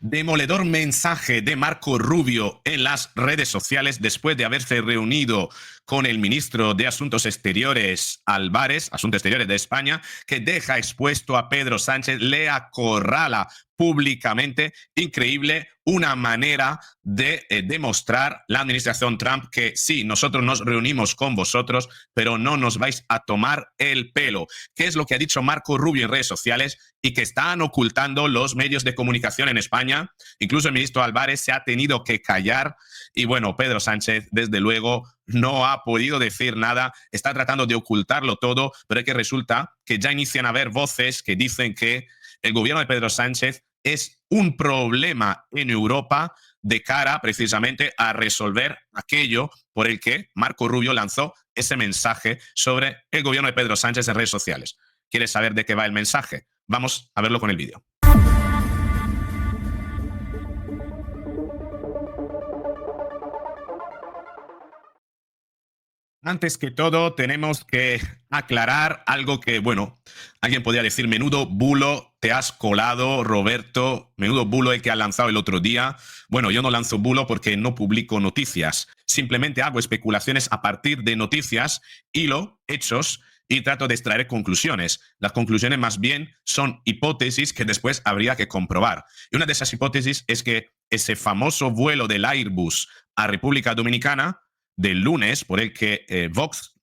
Demoledor mensaje de Marco Rubio en las redes sociales después de haberse reunido con el ministro de Asuntos Exteriores, Álvarez, Asuntos Exteriores de España, que deja expuesto a Pedro Sánchez, le acorrala públicamente. Increíble, una manera de demostrar la administración Trump que sí, nosotros nos reunimos con vosotros, pero no nos vais a tomar el pelo. ¿Qué es lo que ha dicho Marco Rubio en redes sociales y que están ocultando los medios de comunicación en España? Incluso el ministro Álvarez se ha tenido que callar y bueno, Pedro Sánchez desde luego no ha podido decir nada, está tratando de ocultarlo todo, pero es que resulta que ya inician a haber voces que dicen que el gobierno de Pedro Sánchez es un problema en Europa de cara precisamente a resolver aquello por el que Marco Rubio lanzó ese mensaje sobre el gobierno de Pedro Sánchez en redes sociales. ¿Quieres saber de qué va el mensaje? Vamos a verlo con el vídeo. Antes que todo, tenemos que aclarar algo que, bueno, alguien podría decir, menudo bulo te has colado, Roberto, menudo bulo el que has lanzado el otro día. Bueno, yo no lanzo bulo porque no publico noticias, simplemente hago especulaciones a partir de noticias, hilo, hechos, y trato de extraer conclusiones. Las conclusiones más bien son hipótesis que después habría que comprobar. Y una de esas hipótesis es que ese famoso vuelo del Airbus a República Dominicana del lunes, por el que Vox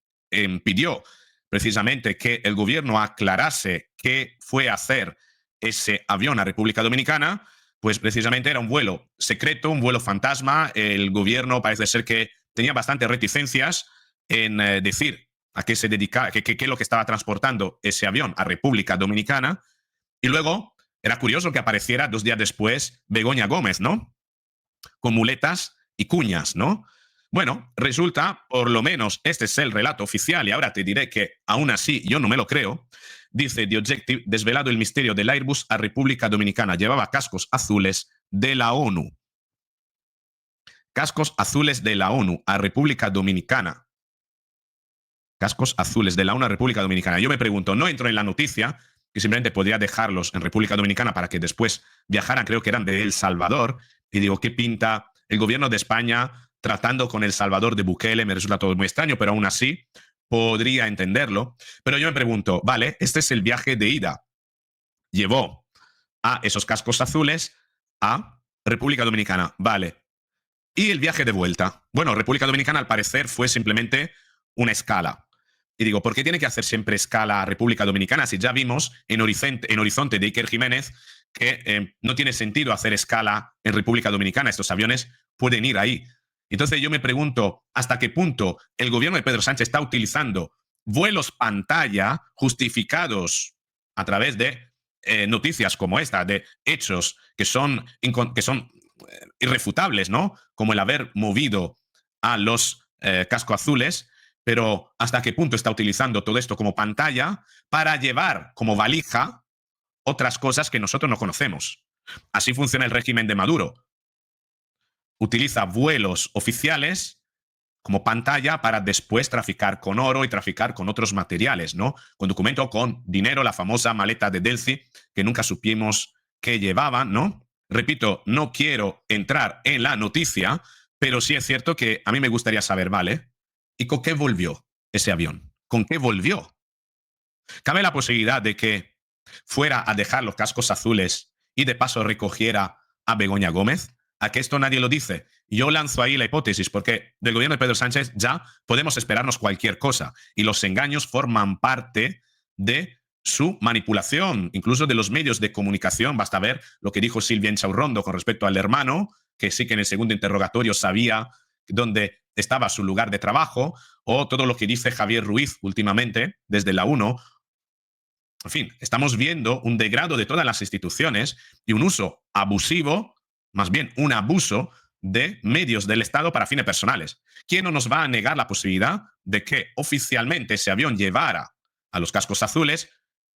pidió precisamente que el gobierno aclarase qué fue a hacer ese avión a República Dominicana, pues precisamente era un vuelo secreto, un vuelo fantasma. El gobierno parece ser que tenía bastantes reticencias en decir a qué se dedicaba, qué es lo que estaba transportando ese avión a República Dominicana. Y luego era curioso que apareciera 2 días después Begoña Gómez, ¿no? Con muletas y cuñas, ¿no? Bueno, resulta, por lo menos este es el relato oficial, y ahora te diré que aún así yo no me lo creo. Dice The Objective, desvelado el misterio del Airbus a República Dominicana. Llevaba cascos azules de la ONU. Cascos azules de la ONU a República Dominicana. Cascos azules de la ONU a República Dominicana. Yo me pregunto, no entro en la noticia, que simplemente podría dejarlos en República Dominicana para que después viajaran, creo que eran de El Salvador, y digo, ¿qué pinta el gobierno de España tratando con El Salvador de Bukele? Me resulta todo muy extraño, pero aún así podría entenderlo. Pero yo me pregunto, vale, este es el viaje de ida. Llevó a esos cascos azules a República Dominicana, vale. Y el viaje de vuelta. Bueno, República Dominicana al parecer fue simplemente una escala. Y digo, ¿por qué tiene que hacer siempre escala a República Dominicana? Si ya vimos en Horizonte de Iker Jiménez que no tiene sentido hacer escala en República Dominicana. Estos aviones pueden ir ahí. Entonces yo me pregunto hasta qué punto el gobierno de Pedro Sánchez está utilizando vuelos pantalla justificados a través de noticias como esta, de hechos que son irrefutables, ¿no? Como el haber movido a los cascos azules, pero hasta qué punto está utilizando todo esto como pantalla para llevar como valija otras cosas que nosotros no conocemos. Así funciona el régimen de Maduro. Utiliza vuelos oficiales como pantalla para después traficar con oro y traficar con otros materiales, ¿no? Con documento, con dinero, la famosa maleta de Delphi, que nunca supimos qué llevaban, ¿no? Repito, no quiero entrar en la noticia, pero sí es cierto que a mí me gustaría saber, ¿vale? ¿Y con qué volvió ese avión? ¿Con qué volvió? Cabe la posibilidad de que fuera a dejar los cascos azules y de paso recogiera a Begoña Gómez. ¿A que esto nadie lo dice? Yo lanzo ahí la hipótesis, porque del gobierno de Pedro Sánchez ya podemos esperarnos cualquier cosa, y los engaños forman parte de su manipulación, incluso de los medios de comunicación. Basta ver lo que dijo Silvia Inchaurrondo con respecto al hermano, que sí que en el segundo interrogatorio sabía dónde estaba su lugar de trabajo, o todo lo que dice Javier Ruiz últimamente desde la 1. En fin, estamos viendo un degrado de todas las instituciones y un uso abusivo, más bien un abuso de medios del Estado para fines personales. ¿Quién no nos va a negar la posibilidad de que oficialmente ese avión llevara a los cascos azules,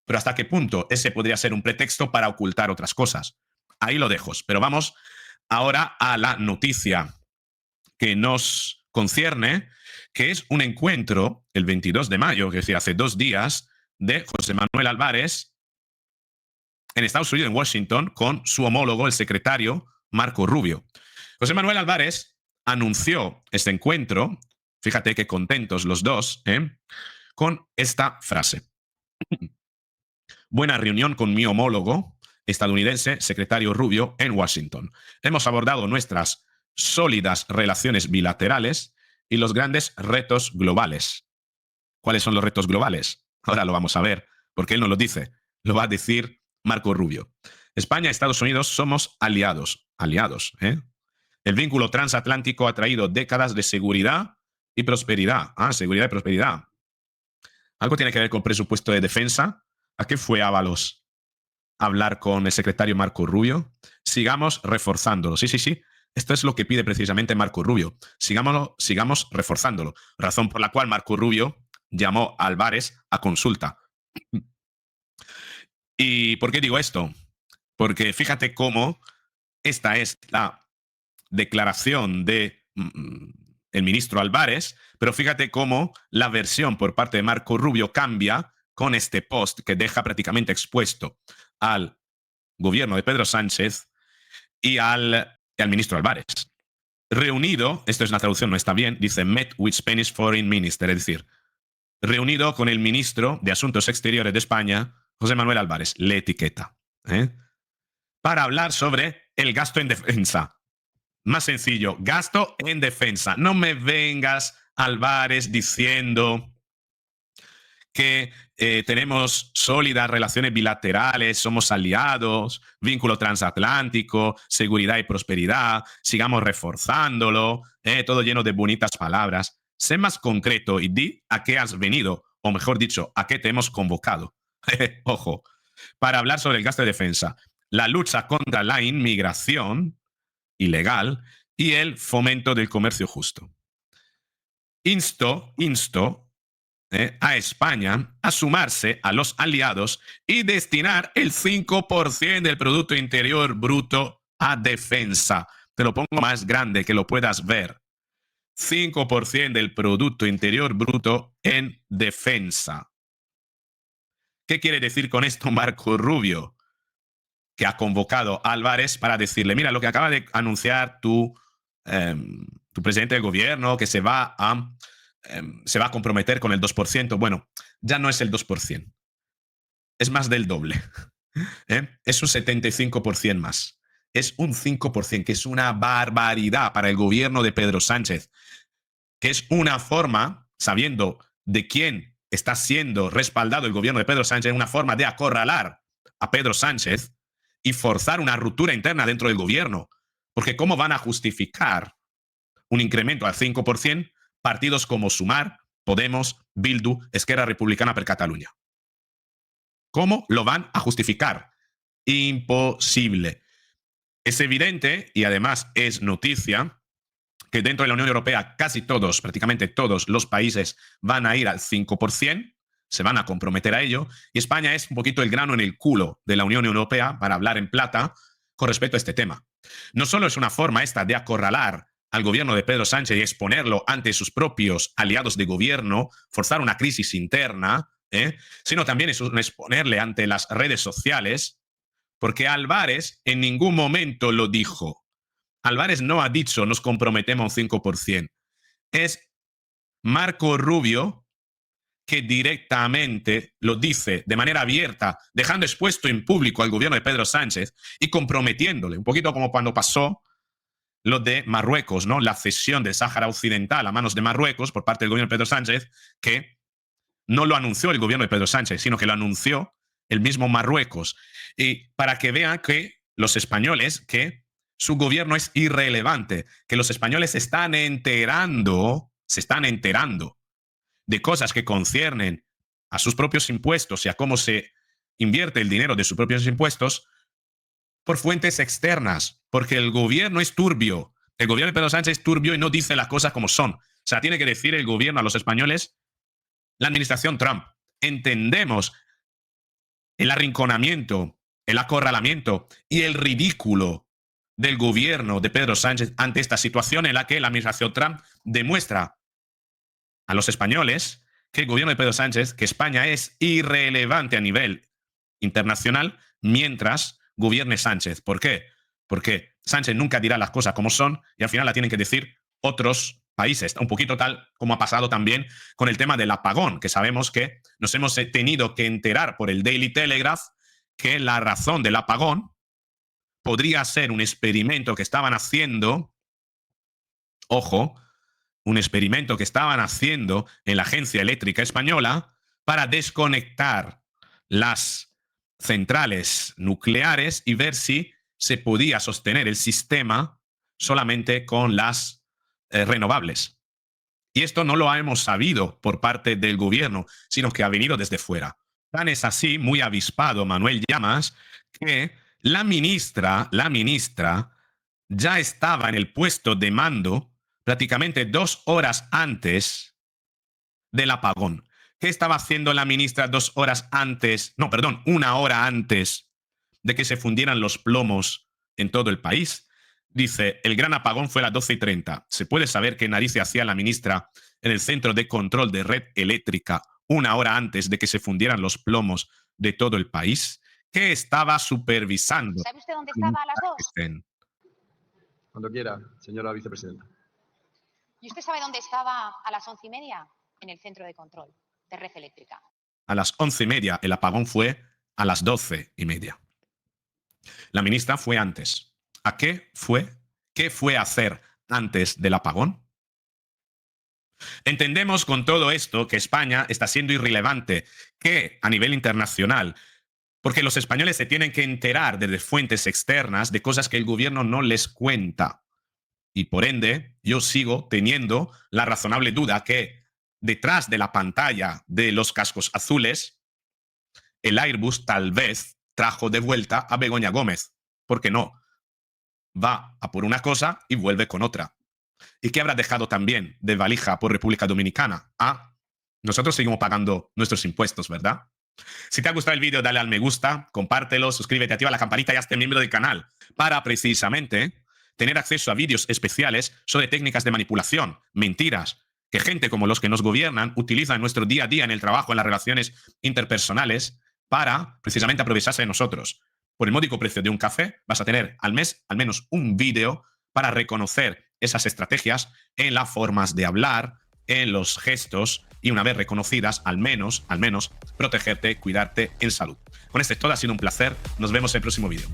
pero hasta qué punto ese podría ser un pretexto para ocultar otras cosas? Ahí lo dejo, pero vamos ahora a la noticia que nos concierne, que es un encuentro el 22 de mayo, es decir, hace 2 días, de José Manuel Álvarez en Estados Unidos, en Washington, con su homólogo, el secretario Marco Rubio. José Manuel Álvarez anunció este encuentro, fíjate qué contentos los dos, con esta frase. Buena reunión con mi homólogo estadounidense, secretario Rubio, en Washington. Hemos abordado nuestras sólidas relaciones bilaterales y los grandes retos globales. ¿Cuáles son los retos globales? Ahora lo vamos a ver, porque él no lo dice, lo va a decir Marco Rubio. España y Estados Unidos somos aliados. El vínculo transatlántico ha traído décadas de seguridad y prosperidad. Seguridad y prosperidad. Algo tiene que ver con presupuesto de defensa. ¿A qué fue Ábalos a hablar con el secretario Marco Rubio? Sigamos reforzándolo. Sí. Esto es lo que pide precisamente Marco Rubio. Sigamos reforzándolo. Razón por la cual Marco Rubio llamó a Álvarez a consulta. ¿Y por qué digo esto? Porque fíjate cómo esta es la declaración de el ministro Álvarez, pero fíjate cómo la versión por parte de Marco Rubio cambia con este post que deja prácticamente expuesto al gobierno de Pedro Sánchez y al ministro Álvarez. Reunido, esto es una traducción, no está bien, dice met with Spanish Foreign Minister, es decir, reunido con el ministro de Asuntos Exteriores de España, José Manuel Álvarez, le etiqueta, para hablar sobre el gasto en defensa. Más sencillo, gasto en defensa. No me vengas, Álvarez, diciendo que tenemos sólidas relaciones bilaterales, somos aliados, vínculo transatlántico, seguridad y prosperidad, sigamos reforzándolo, todo lleno de bonitas palabras. Sé más concreto y di a qué has venido, o mejor dicho, a qué te hemos convocado. Ojo, para hablar sobre el gasto de defensa, la lucha contra la inmigración ilegal y el fomento del comercio justo. Insto a España a sumarse a los aliados y destinar el 5% del Producto Interior Bruto a defensa. Te lo pongo más grande que lo puedas ver. 5% del Producto Interior Bruto en defensa. ¿Qué quiere decir con esto Marco Rubio? Que ha convocado a Álvarez para decirle, mira, lo que acaba de anunciar tu presidente del gobierno, que se va a comprometer con el 2%, bueno, ya no es el 2%, es más del doble. Es un 75% más. Es un 5%, que es una barbaridad para el gobierno de Pedro Sánchez, que es una forma, sabiendo de quién está siendo respaldado el gobierno de Pedro Sánchez, una forma de acorralar a Pedro Sánchez y forzar una ruptura interna dentro del gobierno. Porque ¿cómo van a justificar un incremento al 5% partidos como Sumar, Podemos, Bildu, Esquerra Republicana per Catalunya? ¿Cómo lo van a justificar? Imposible. Es evidente, y además es noticia, que dentro de la Unión Europea casi todos, prácticamente todos los países van a ir al 5%, se van a comprometer a ello, y España es un poquito el grano en el culo de la Unión Europea, para hablar en plata, con respecto a este tema. No solo es una forma esta de acorralar al gobierno de Pedro Sánchez y exponerlo ante sus propios aliados de gobierno, forzar una crisis interna, sino también es exponerle ante las redes sociales, porque Álvarez en ningún momento lo dijo. Álvarez no ha dicho nos comprometemos a un 5%. Es Marco Rubio que directamente lo dice de manera abierta, dejando expuesto en público al gobierno de Pedro Sánchez y comprometiéndole, un poquito como cuando pasó lo de Marruecos, ¿no? La cesión del Sáhara Occidental a manos de Marruecos por parte del gobierno de Pedro Sánchez, que no lo anunció el gobierno de Pedro Sánchez, sino que lo anunció el mismo Marruecos. Y para que vean que los españoles, que su gobierno es irrelevante, que los españoles se están enterando de cosas que conciernen a sus propios impuestos y a cómo se invierte el dinero de sus propios impuestos por fuentes externas, porque el gobierno es turbio. El gobierno de Pedro Sánchez es turbio y no dice las cosas como son. O sea, tiene que decir el gobierno a los españoles, la administración Trump. Entendemos el arrinconamiento, el acorralamiento y el ridículo del gobierno de Pedro Sánchez ante esta situación en la que la administración Trump demuestra a los españoles que el gobierno de Pedro Sánchez, que España es irrelevante a nivel internacional, mientras gobierne Sánchez. ¿Por qué? Porque Sánchez nunca dirá las cosas como son y al final la tienen que decir otros países. Un poquito tal como ha pasado también con el tema del apagón, que sabemos que nos hemos tenido que enterar por el Daily Telegraph que la razón del apagón podría ser un experimento que estaban haciendo, ojo, un experimento que estaban haciendo en la Agencia Eléctrica Española para desconectar las centrales nucleares y ver si se podía sostener el sistema solamente con las renovables. Y esto no lo hemos sabido por parte del gobierno, sino que ha venido desde fuera. Tan es así, muy avispado Manuel Llamas, que la ministra ya estaba en el puesto de mando prácticamente 2 horas antes del apagón. ¿Qué estaba haciendo la ministra 2 horas antes? No, perdón, 1 hora antes de que se fundieran los plomos en todo el país. Dice, el gran apagón fue a las 12:30. ¿Se puede saber qué narices hacía la ministra en el centro de control de red eléctrica 1 hora antes de que se fundieran los plomos de todo el país? ¿Qué estaba supervisando? ¿Sabe usted dónde estaba a las 2? Cuando quiera, señora vicepresidenta. ¿Y usted sabe dónde estaba a las 11:30? En el centro de control de red eléctrica. A las 11:30, el apagón fue a las 12:30. La ministra fue antes. ¿A qué fue? ¿Qué fue a hacer antes del apagón? Entendemos con todo esto que España está siendo irrelevante, que a nivel internacional, porque los españoles se tienen que enterar desde fuentes externas de cosas que el gobierno no les cuenta. Y por ende, yo sigo teniendo la razonable duda que detrás de la pantalla de los cascos azules, el Airbus tal vez trajo de vuelta a Begoña Gómez. ¿Por qué no? Va a por una cosa y vuelve con otra. ¿Y qué habrá dejado también de valija por República Dominicana? Ah, nosotros seguimos pagando nuestros impuestos, ¿verdad? Si te ha gustado el vídeo, dale al me gusta, compártelo, suscríbete, activa la campanita y hazte miembro del canal para precisamente tener acceso a vídeos especiales sobre técnicas de manipulación, mentiras, que gente como los que nos gobiernan utiliza en nuestro día a día, en el trabajo, en las relaciones interpersonales, para precisamente aprovecharse de nosotros. Por el módico precio de un café, vas a tener al mes al menos un vídeo para reconocer esas estrategias en las formas de hablar, en los gestos, y una vez reconocidas, al menos, protegerte, cuidarte en salud. Con esto es todo, ha sido un placer. Nos vemos en el próximo vídeo.